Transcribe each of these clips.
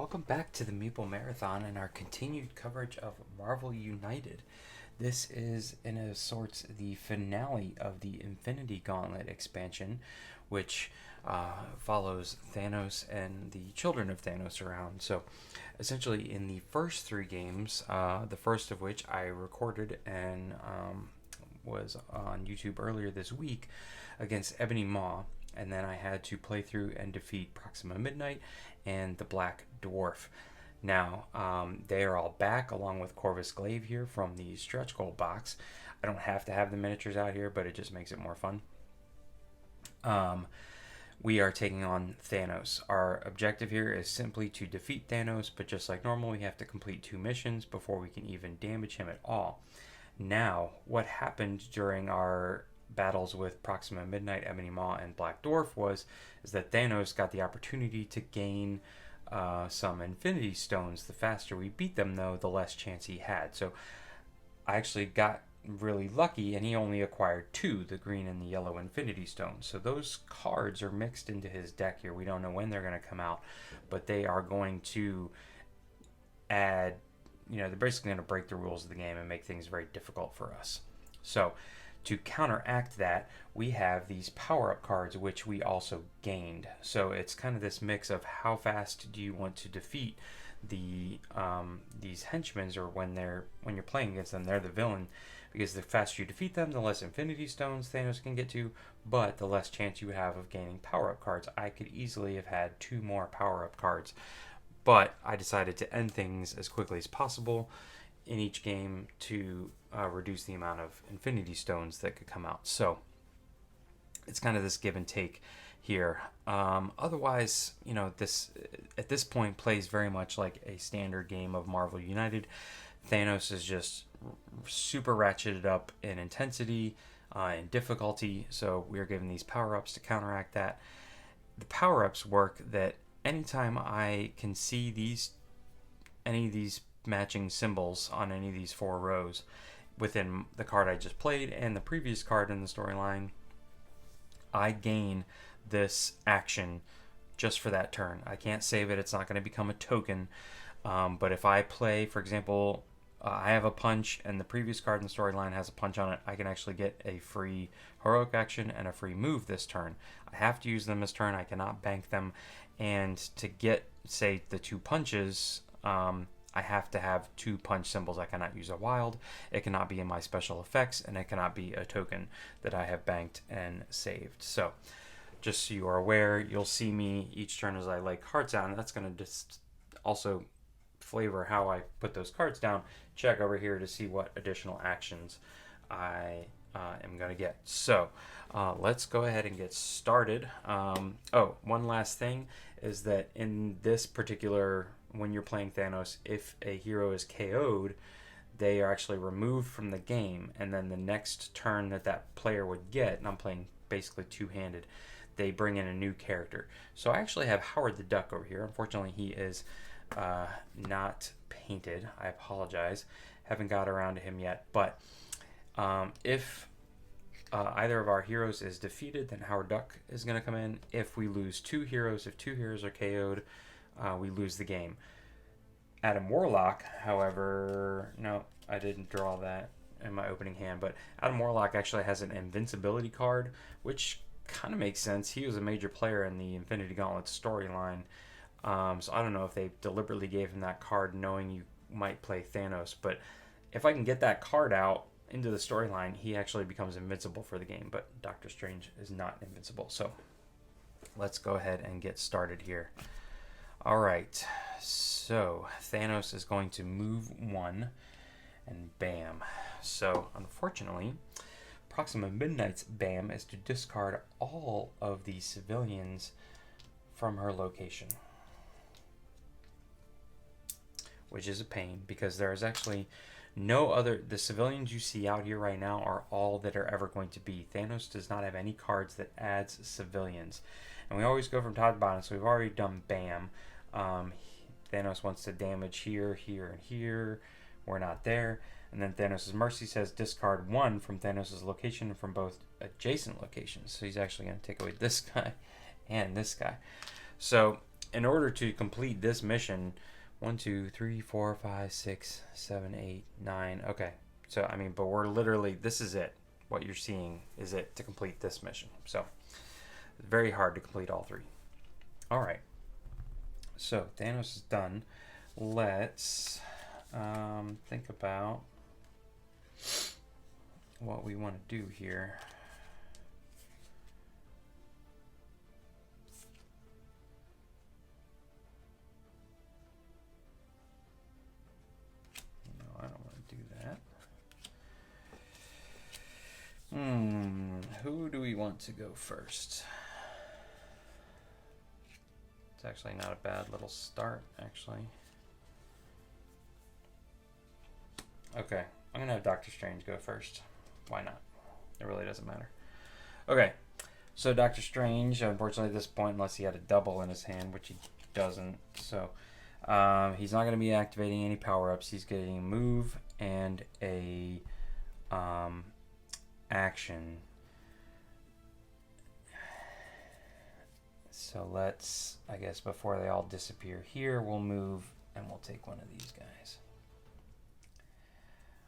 Welcome back to the Meeple Marathon and our continued coverage of Marvel United. This is, in a sorts, the finale of the Infinity Gauntlet expansion, which follows Thanos and the children of Thanos around. So, essentially, in the first three games, the first of which I recorded and was on YouTube earlier this week against Ebony Maw, and then I had to play through and defeat Proxima Midnight and the Black Dwarf. Now, they are all back along with Corvus Glaive here from the stretch goal box. I don't have to have the miniatures out here, but it just makes it more fun. We are taking on Thanos. Our objective here is simply to defeat Thanos, but just like normal, we have to complete 2 missions before we can even damage him at all. Now, what happened during our battles with Proxima Midnight, Ebony Maw, and Black Dwarf is that Thanos got the opportunity to gain some Infinity Stones. The faster we beat them, though, the less chance he had. So I actually got really lucky, and he only acquired 2, the green and the yellow Infinity Stones. So those cards are mixed into his deck here. We don't know when they're going to come out, but they are going to add, they're basically going to break the rules of the game and make things very difficult for us. So to counteract that, we have these power-up cards, which we also gained. So it's kind of this mix of how fast do you want to defeat these henchmen, or when you're playing against them, they're the villain, because the faster you defeat them, the less Infinity Stones Thanos can get to, but the less chance you have of gaining power-up cards. I could easily have had 2 more power-up cards, but I decided to end things as quickly as possible in each game to reduce the amount of Infinity Stones that could come out. So it's kind of this give and take here. Otherwise, this at this point plays very much like a standard game of Marvel United. Thanos is just super ratcheted up in intensity and difficulty, so we are given these power-ups to counteract that. The power-ups work that anytime I can see any of these matching symbols on any of these 4 rows within the card I just played and the previous card in the storyline, I gain this action just for that turn. I can't save it. It's not going to become a token. But if I play, for example, I have a punch and the previous card in the storyline has a punch on it, I can actually get a free heroic action and a free move this turn. I have to use them this turn. I cannot bank them. And to get, say, the 2 punches, I have to have 2 punch symbols. I cannot use a wild, it cannot be in my special effects, and it cannot be a token that I have banked and saved. So just so you are aware, you'll see me each turn as I lay cards down. That's going to just also flavor how I put those cards down. Check over here to see what additional actions I am going to get. So let's go ahead and get started. One last thing is that in this particular, when you're playing Thanos, if a hero is KO'd, they are actually removed from the game, and then the next turn that player would get, and I'm playing basically two-handed, they bring in a new character. So I actually have Howard the Duck over here. Unfortunately, he is not painted. I apologize. Haven't got around to him yet, but if either of our heroes is defeated, then Howard Duck is going to come in. If we lose 2 heroes, if 2 heroes are KO'd, we lose the game. Adam Warlock, however, no, I didn't draw that in my opening hand, but Adam Warlock actually has an invincibility card, which kind of makes sense. He was a major player in the Infinity Gauntlet storyline, so I don't know if they deliberately gave him that card knowing you might play Thanos, but if I can get that card out into the storyline, he actually becomes invincible for the game, but Doctor Strange is not invincible. So let's go ahead and get started here. All right, so Thanos is going to move 1, and bam. So unfortunately, Proxima Midnight's bam is to discard all of the civilians from her location, which is a pain because there is actually no other. The civilians you see out here right now are all that are ever going to be. Thanos does not have any cards that adds civilians, and we always go from top to bottom. So we've already done bam. Thanos wants to damage here, here, and here. We're not there. And then Thanos' Mercy says discard 1 from Thanos' location from both adjacent locations. So he's actually going to take away this guy and this guy. So in order to complete this mission, 1, 2, 3, 4, 5, 6, 7, 8, 9. Okay. So, I mean, but we're literally, this is it. What you're seeing is it to complete this mission. So, it's very hard to complete all 3. All right. So, Thanos is done. Let's think about what we want to do here. No, I don't want to do that. Who do we want to go first? It's actually not a bad little start, actually. Okay, I'm going to have Doctor Strange go first. Why not? It really doesn't matter. Okay, so Doctor Strange, unfortunately at this point, unless he had a double in his hand, which he doesn't, so he's not going to be activating any power-ups. He's getting a move and a action. So let's, I guess before they all disappear here, we'll move and we'll take one of these guys.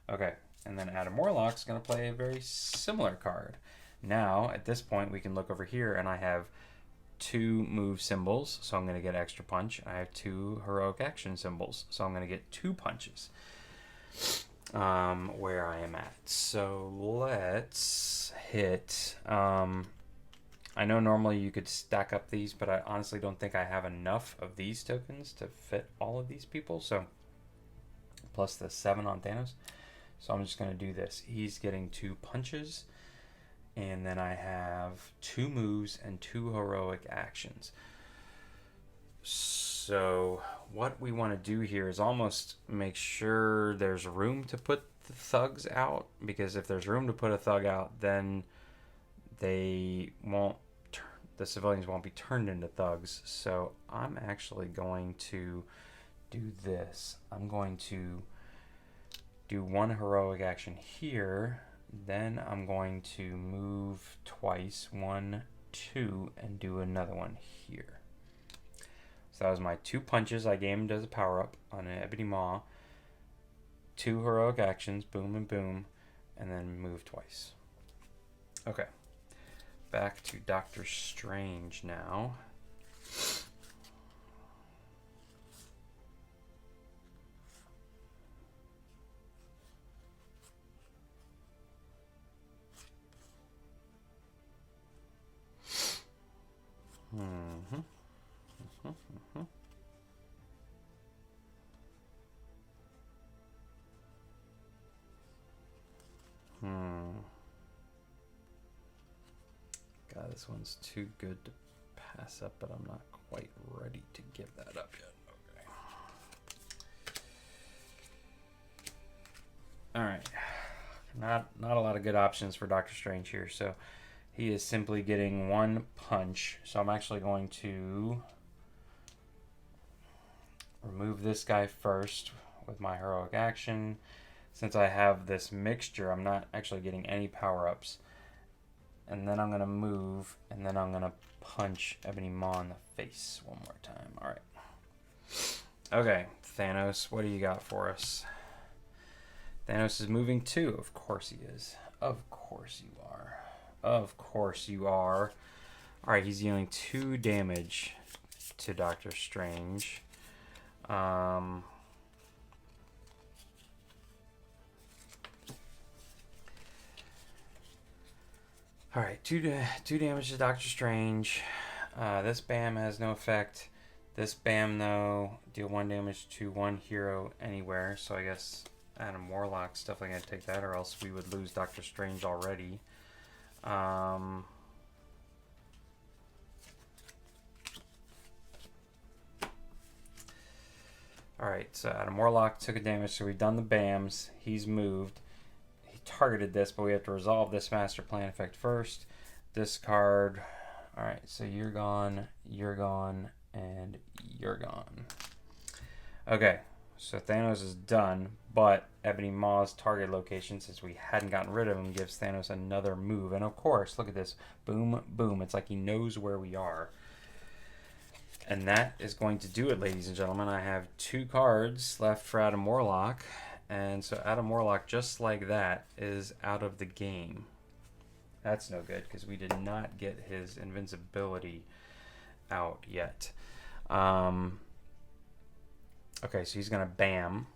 Okay, and then Adam Warlock's going to play a very similar card. Now, at this point, we can look over here, and I have 2 move symbols, so I'm going to get extra punch. I have 2 heroic action symbols, so I'm going to get 2 punches where I am at. So let's hit... I know normally you could stack up these, but I honestly don't think I have enough of these tokens to fit all of these people. So plus the 7 on Thanos. So I'm just going to do this. He's getting 2 punches, and then I have 2 moves and 2 heroic actions. So what we want to do here is almost make sure there's room to put the thugs out, because if there's room to put a thug out, then they won't, the civilians won't be turned into thugs. So I'm actually going to do this. I'm going to do 1 heroic action here, then I'm going to move twice, 1, 2, and do another one here. So that was my 2 punches I gave him as a power-up on an Ebony Maw, 2 heroic actions, boom and boom, and then move twice. Okay, back to Doctor Strange now. God, this one's too good to pass up, but I'm not quite ready to give that up yet. Okay. All right. Not a lot of good options for Doctor Strange here. So he is simply getting 1 punch. So I'm actually going to remove this guy first with my heroic action. Since I have this mixture, I'm not actually getting any power-ups. And then I'm going to move, and then I'm going to punch Ebony Maw in the face one more time. All right. Okay, Thanos, what do you got for us? Thanos is moving too. Of course he is. Of course you are. Of course you are. All right, he's dealing 2 damage to Doctor Strange. All right, 2 damage to Doctor Strange. This BAM has no effect. This BAM, though, deal 1 damage to 1 hero anywhere. So I guess Adam Warlock's definitely going to take that, or else we would lose Doctor Strange already. Alright, so Adam Warlock took a damage, so we've done the BAMs. He's moved. He targeted this, but we have to resolve this master plan effect first. Discard. Alright, so you're gone, and you're gone. Okay, so Thanos is done, but Ebony Maw's target location, since we hadn't gotten rid of him, gives Thanos another move. And of course, look at this. Boom, boom. It's like he knows where we are. And that is going to do it, ladies and gentlemen. I have 2 cards left for Adam Warlock. And so Adam Warlock, just like that, is out of the game. That's no good because we did not get his invincibility out yet. Okay, so he's going to bam.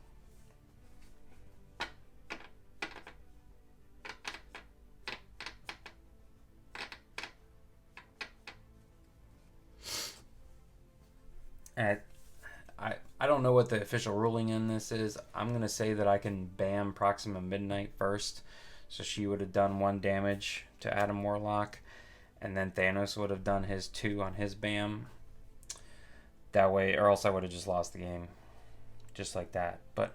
And I don't know what the official ruling in this is. I'm going to say that I can bam Proxima Midnight first. So she would have done 1 damage to Adam Warlock. And then Thanos would have done his 2 on his bam. That way, or else I would have just lost the game. Just like that. But,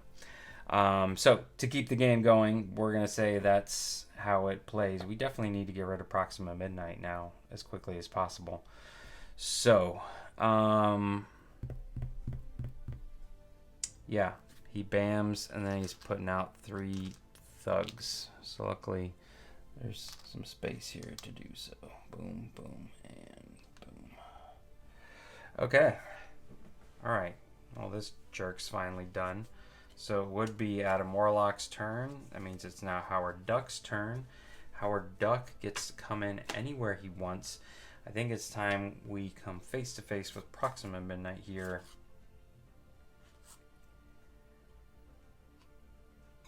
so to keep the game going, we're going to say that's how it plays. We definitely need to get rid of Proxima Midnight now as quickly as possible. So, yeah, he bams, and then he's putting out 3 thugs. So luckily, there's some space here to do so. Boom, boom, and boom. Okay. All right. Well, this jerk's finally done. So it would be Adam Warlock's turn. That means it's now Howard Duck's turn. Howard Duck gets to come in anywhere he wants. I think it's time we come face to face with Proxima Midnight here.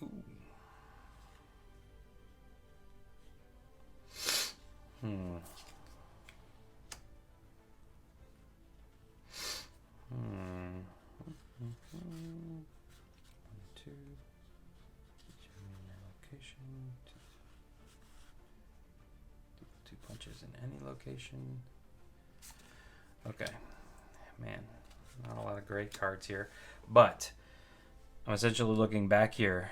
Ooh. Hmm. 1, 2. Location. 2 punches in any location. Okay. Man, not a lot of great cards here. But I'm essentially looking back here.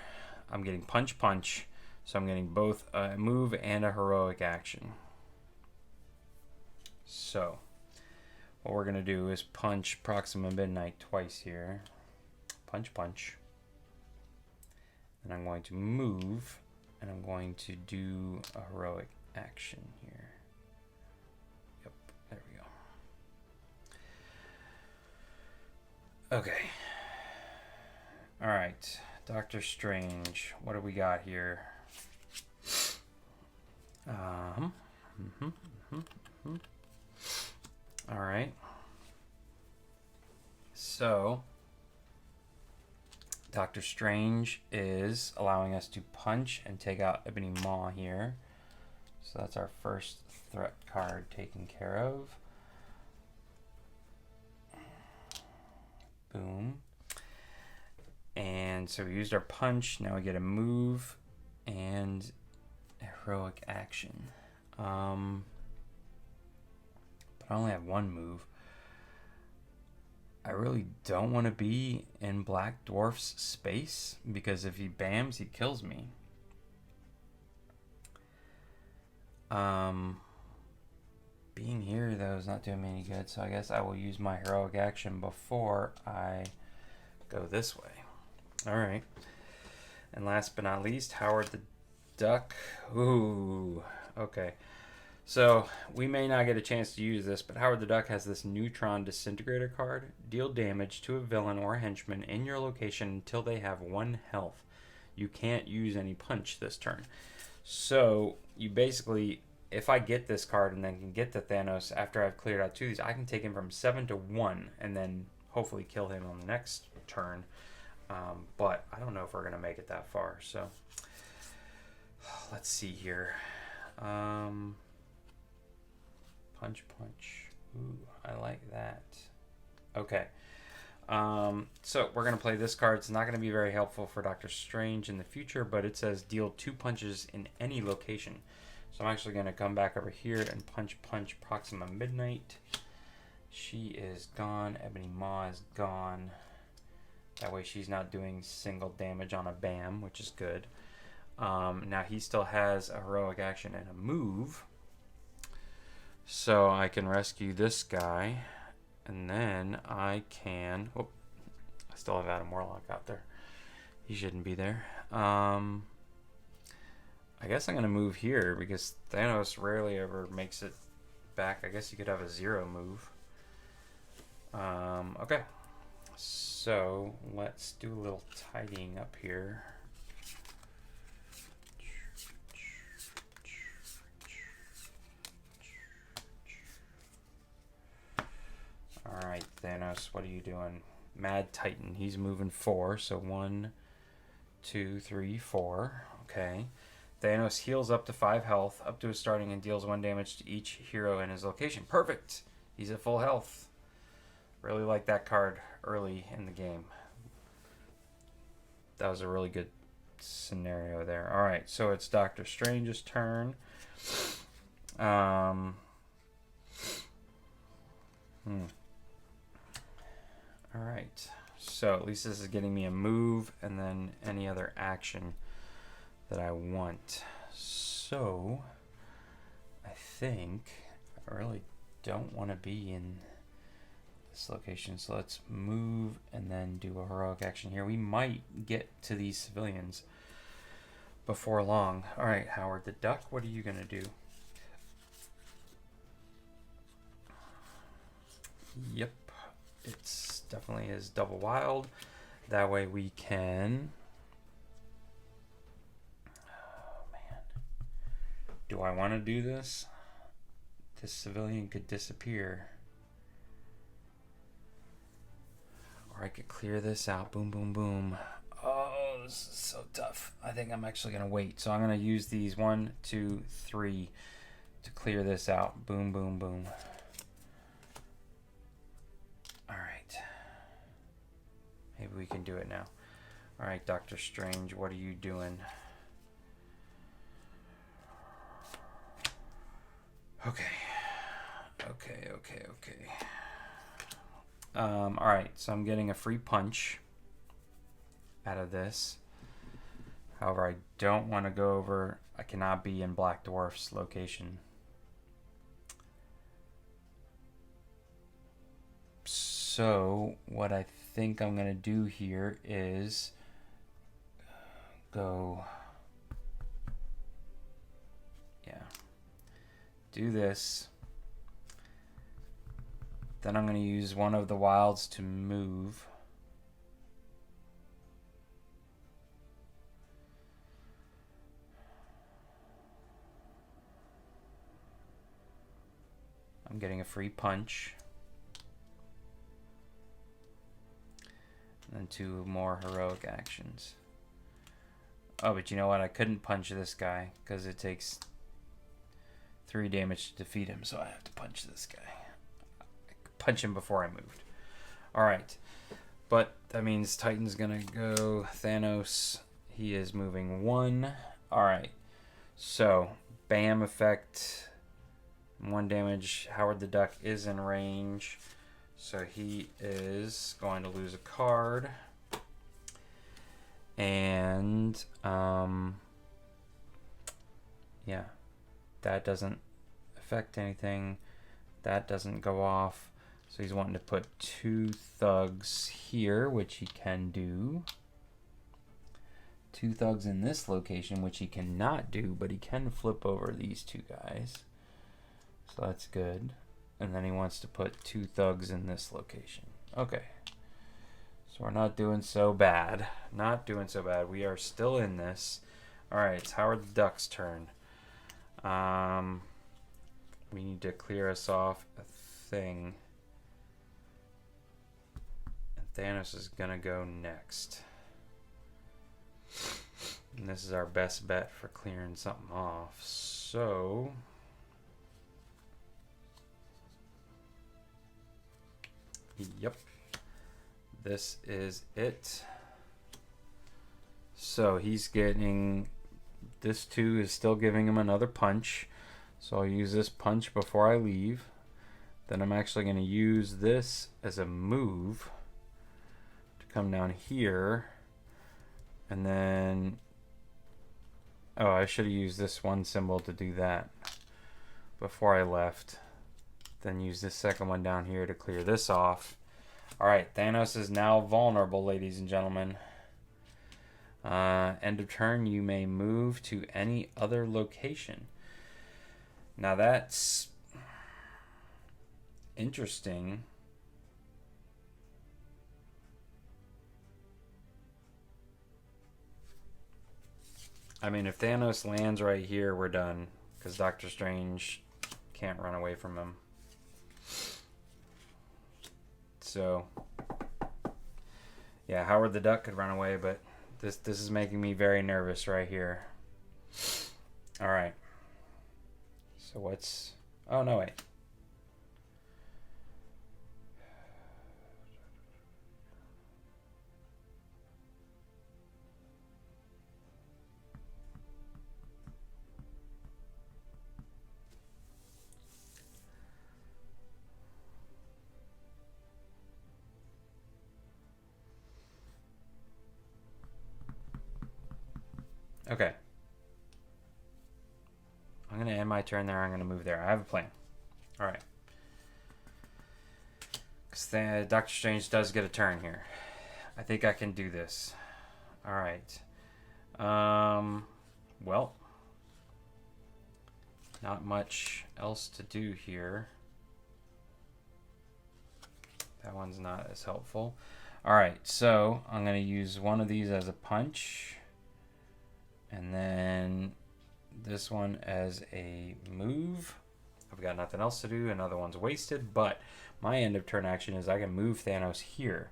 I'm getting punch, punch. So I'm getting both a move and a heroic action. So what we're going to do is punch Proxima Midnight twice here. Punch, punch. And I'm going to move, and I'm going to do a heroic action here. Yep, there we go. Okay. All right, Doctor Strange. What do we got here? All right. So, Doctor Strange is allowing us to punch and take out Ebony Maw here. So that's our first threat card taken care of. Boom. And so we used our punch. Now we get a move and a heroic action. But I only have 1 move. I really don't want to be in Black Dwarf's space because if he bams, he kills me. Being here though is not doing me any good, so I guess I will use my heroic action before I go this way. All right. And last but not least, Howard the Duck. Ooh, okay. So, we may not get a chance to use this, but Howard the Duck has this Neutron Disintegrator card. Deal damage to a villain or a henchman in your location until they have 1 health. You can't use any punch this turn. So, you basically, if I get this card and then can get to Thanos after I've cleared out 2 of these, I can take him from 7 to 1 and then hopefully kill him on the next turn. But I don't know if we're going to make it that far. So, let's see here. Punch, punch. Ooh, I like that. Okay. So we're going to play this card. It's not going to be very helpful for Doctor Strange in the future, but it says deal 2 punches in any location. So I'm actually going to come back over here and punch Proxima Midnight. She is gone. Ebony Maw is gone. That way she's not doing single damage on a bam, which is good. Now he still has a heroic action and a move. So I can rescue this guy. And then I can... Oh, I still have Adam Warlock out there. He shouldn't be there. I guess I'm going to move here because Thanos rarely ever makes it back. I guess you could have a 0 move. Okay. So let's do a little tidying up here. Alright, Thanos, what are you doing? Mad Titan, he's moving 4, so 1, 2, 3, 4. Okay. Thanos heals up to 5 health, up to his starting, and deals 1 damage to each hero in his location. Perfect! He's at full health. Really like that card early in the game. That was a really good scenario there. Alright, so it's Doctor Strange's turn. Alright. So at least this is getting me a move and then any other action that I want. So I think I really don't want to be in this location. So let's move and then do a heroic action here. We might get to these civilians before long. All right, Howard the Duck, what are you going to do? Yep, it's definitely is double wild. That way we can... Oh, man. Do I want to do this? This civilian could disappear. Or I could clear this out. Boom, boom, boom. Oh, this is so tough. I think I'm actually going to wait. So I'm going to use these 1, 2, 3 to clear this out. Boom, boom, boom. Alright. Maybe we can do it now. Alright, Doctor Strange, what are you doing? Okay. Alright, so I'm getting a free punch out of this. However, I don't want to go over... I cannot be in Black Dwarf's location. So, what I think I'm going to do here is go... Yeah. Do this. Then I'm going to use one of the wilds to move. I'm getting a free punch. And then 2 more heroic actions. Oh, but you know what? I couldn't punch this guy because it takes 3 damage to defeat him, so I have to punch this guy. Punch him before I moved. Alright. But that means Titan's gonna go. Thanos, he is moving 1. Alright. So, bam effect. 1 damage. Howard the Duck is in range. So he is going to lose a card. And, yeah. That doesn't affect anything. That doesn't go off. So he's wanting to put 2 thugs here, which he can do. 2 thugs in this location, which he cannot do, but he can flip over these 2 guys. So that's good. And then he wants to put 2 thugs in this location. Okay. So we're not doing so bad. Not doing so bad. We are still in this. Alright, it's Howard the Duck's turn. We need to clear us off a thing. And Thanos is gonna go next. And this is our best bet for clearing something off. So... Yep. This is it. So he's getting... This 2 is still giving him another punch. So I'll use this punch before I leave. Then I'm actually going to use this as a move to come down here. And then... Oh, I should have used this 1 symbol to do that before I left. Then use this second one down here to clear this off. Alright, Thanos is now vulnerable, ladies and gentlemen. End of turn, you may move to any other location. Now that's interesting I mean, if Thanos lands right here, we're done. Because Doctor Strange can't run away from him. So, yeah, Howard the Duck could run away, but this is making me very nervous right here. All right. So what's... Oh, no, wait. Okay. I'm going to end my turn there. I'm going to move there. I have a plan. All right. Because Doctor Strange does get a turn here. I think I can do this. All right. Well, not much else to do here. That one's not as helpful. All right, so I'm going to use one of these as a punch. And then this one as a move. I've got nothing else to do. Another one's wasted, but my end of turn action is I can move Thanos here.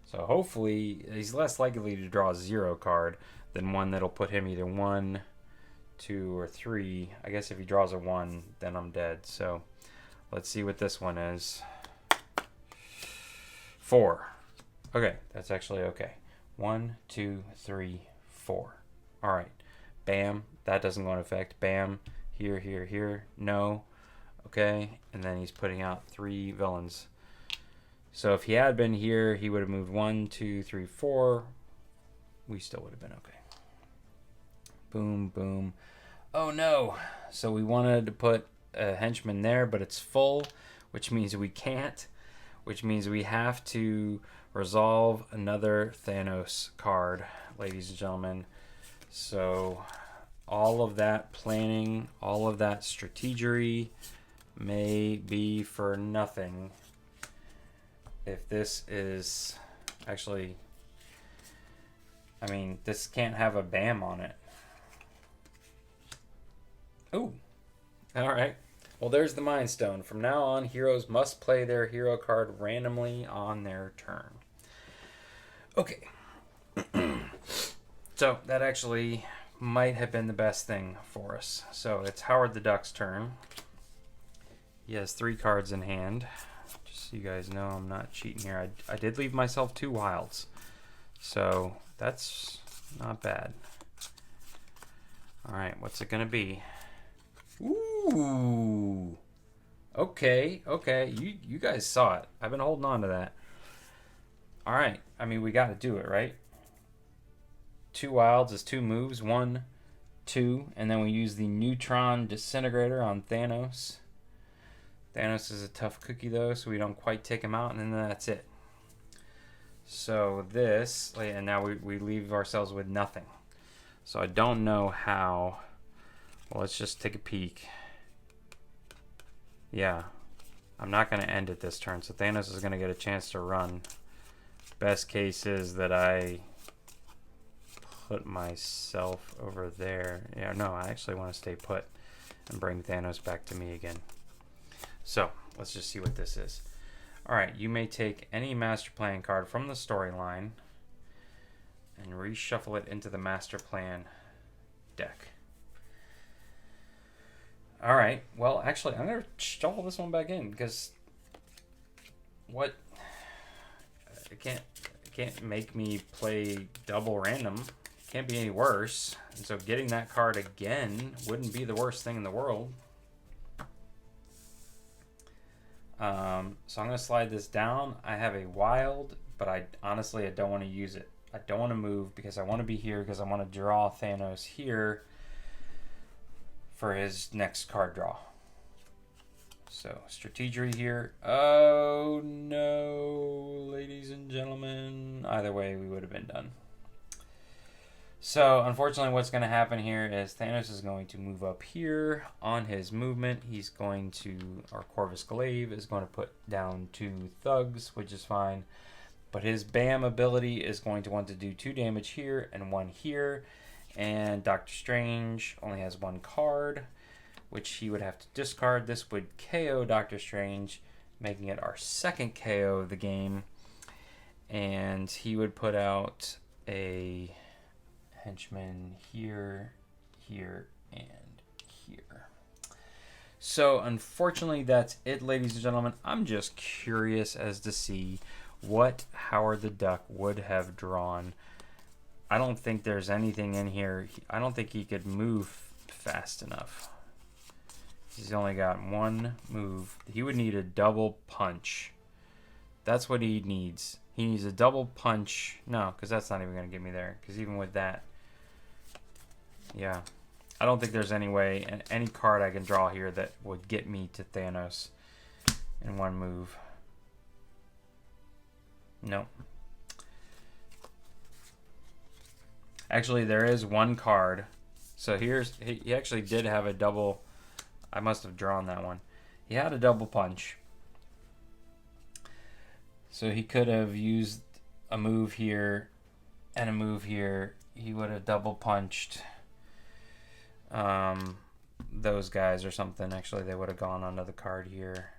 So hopefully he's less likely to draw a 0 card than one that'll put him either 1, 2, or 3. I guess if he draws a 1, then I'm dead. So let's see what this one is. 4. Okay, that's actually okay. 1, 2, 3, 4. All right. Bam. That doesn't go into effect. Bam. Here, here, here. No. Okay. And then he's putting out 3 villains. So if he had been here, he would have moved 1, 2, 3, 4. We still would have been okay. Boom, boom. Oh, no. So we wanted to put a henchman there, but it's full, which means we can't, which means we have to resolve another Thanos card, ladies and gentlemen. So all of that planning, all of that strategery may be for nothing if this is actually... I mean, this can't have a BAM on it. Ooh. Alright. Well, there's the Mind Stone. From now on, heroes must play their hero card randomly on their turn. Okay. So, that actually might have been the best thing for us. So, it's Howard the Duck's turn. He has 3 cards in hand. Just so you guys know, I'm not cheating here. I did leave myself 2 wilds. So, that's not bad. Alright, what's it going to be? Ooh. Okay, okay. You guys saw it. I've been holding on to that. Alright, I mean, we got to do it, right? 2 wilds is 2 moves. 1, 2, and then we use the Neutron Disintegrator on Thanos. Thanos is a tough cookie, though, so we don't quite take him out, and then that's it. So this, and now we leave ourselves with nothing. So I don't know how. Well, let's just take a peek. Yeah, I'm not going to end it this turn, so Thanos is going to get a chance to run. Best case is that I put myself over there. Yeah, no, I actually want to stay put and bring Thanos back to me again. So let's just see what this is. Alright, you may take any Master Plan card from the storyline and reshuffle it into the Master Plan deck. Alright, well, actually, I'm going to shuffle this one back in because what? It can't make me play double random. It can't be any worse. And so getting that card again wouldn't be the worst thing in the world. So I'm going to slide this down. I have a wild, but honestly, I don't want to use it. I don't want to move because I want to be here because I want to draw Thanos here for his next card draw. So, strategery here. Oh, no, ladies and gentlemen. Either way, we would have been done. So, unfortunately, what's going to happen here is Thanos is going to move up here on his movement. He's going to, our Corvus Glaive is going to put down 2 thugs, which is fine. But his BAM ability is going to want to do 2 damage here and 1 here. And Doctor Strange only has one card, which he would have to discard. This would KO Doctor Strange, making it our second KO of the game. And he would put out a henchman here, here, and here. So unfortunately, that's it, ladies and gentlemen. I'm just curious as to see what Howard the Duck would have drawn. I don't think there's anything in here. I don't think he could move fast enough. He's only got one move. He would need a double punch. That's what he needs. He needs a double punch. No, because that's not even going to get me there. Because even with that, yeah. I don't think there's any way, any card I can draw here that would get me to Thanos in one move. Nope. Actually, there is one card. So here's, he actually did have a double. I must have drawn that one. He had a double punch. So he could have used a move here and a move here. He would have double punched those guys or something. Actually, they would have gone onto the card here.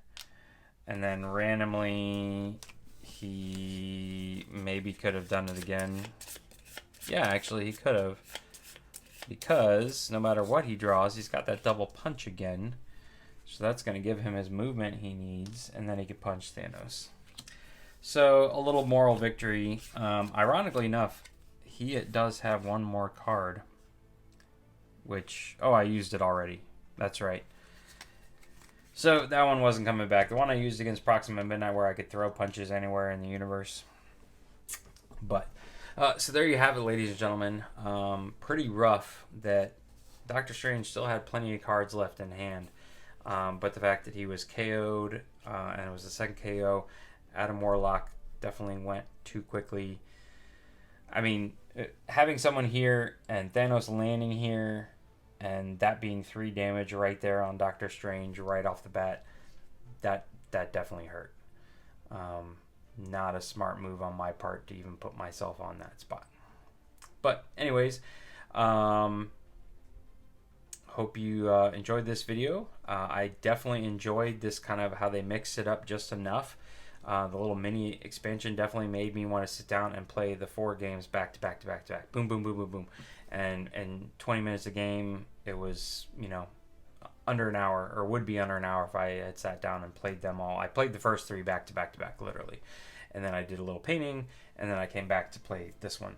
And then randomly, he maybe could have done it again. Yeah, actually, he could have. Because no matter what he draws, he's got that double punch again. So that's going to give him his movement he needs. And then he could punch Thanos. So a little moral victory. Ironically enough, he does have one more card. Which, oh, I used it already. That's right. So that one wasn't coming back. The one I used against Proxima Midnight where I could throw punches anywhere in the universe. But, so there you have it, ladies and gentlemen. Pretty rough that Doctor Strange still had plenty of cards left in hand. But the fact that he was KO'd, and it was the second KO, Adam Warlock definitely went too quickly. I mean, having someone here and Thanos landing here and that being 3 damage right there on Doctor Strange right off the bat, that definitely hurt. Not a smart move on my part to even put myself on that spot. But anyways, hope you enjoyed this video. I definitely enjoyed this kind of how they mix it up just enough. The little mini expansion definitely made me want to sit down and play the 4 games back to back to back to back. Boom, boom, boom, boom, boom. And 20 minutes a game, it was, you know, under an hour, or would be under an hour if I had sat down and played them all. I played the first 3 back to back to back, literally. And then I did a little painting, and then I came back to play this one.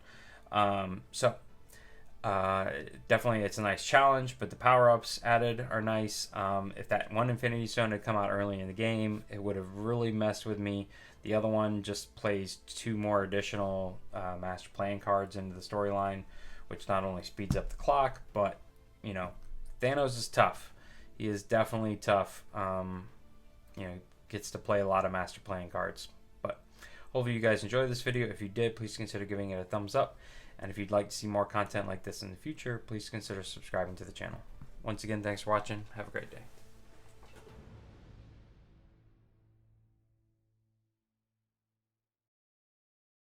Definitely it's a nice challenge, but the power-ups added are nice. If that one Infinity Stone had come out early in the game, it would have really messed with me. The other one just plays 2 more additional master plan cards into the storyline, which not only speeds up the clock, but, you know, Thanos is tough. He is definitely tough. You know, gets to play a lot of master plan cards. But hopefully you guys enjoyed this video. If you did, please consider giving it a thumbs up. And if you'd like to see more content like this in the future, please consider subscribing to the channel. Once again, thanks for watching. Have a great day.